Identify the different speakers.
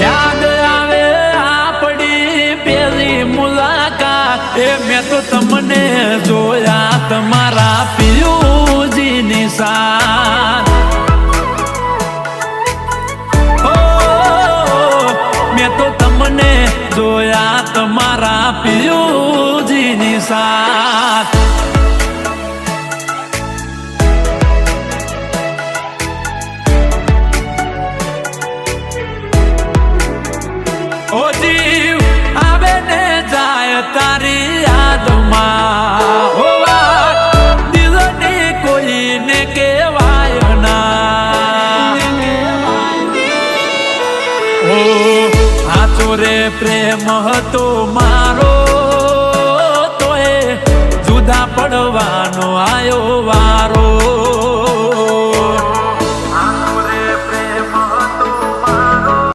Speaker 1: યાદ આવે આપણી પેલી મુલાકાત એ મેં તો તમને જોયા તમારા પિયુજીની સાથ મેં તો તમને જોયા તમારા પિયુજીની સાથ ઓ જીવ આવે ને જાય તારી યાદમાં હો વાત દિલની કોઈને કહેવાય ના ઓ સાચો રે પ્રેમ હતો મારો તોય જુદા પડવાનો આયો વારો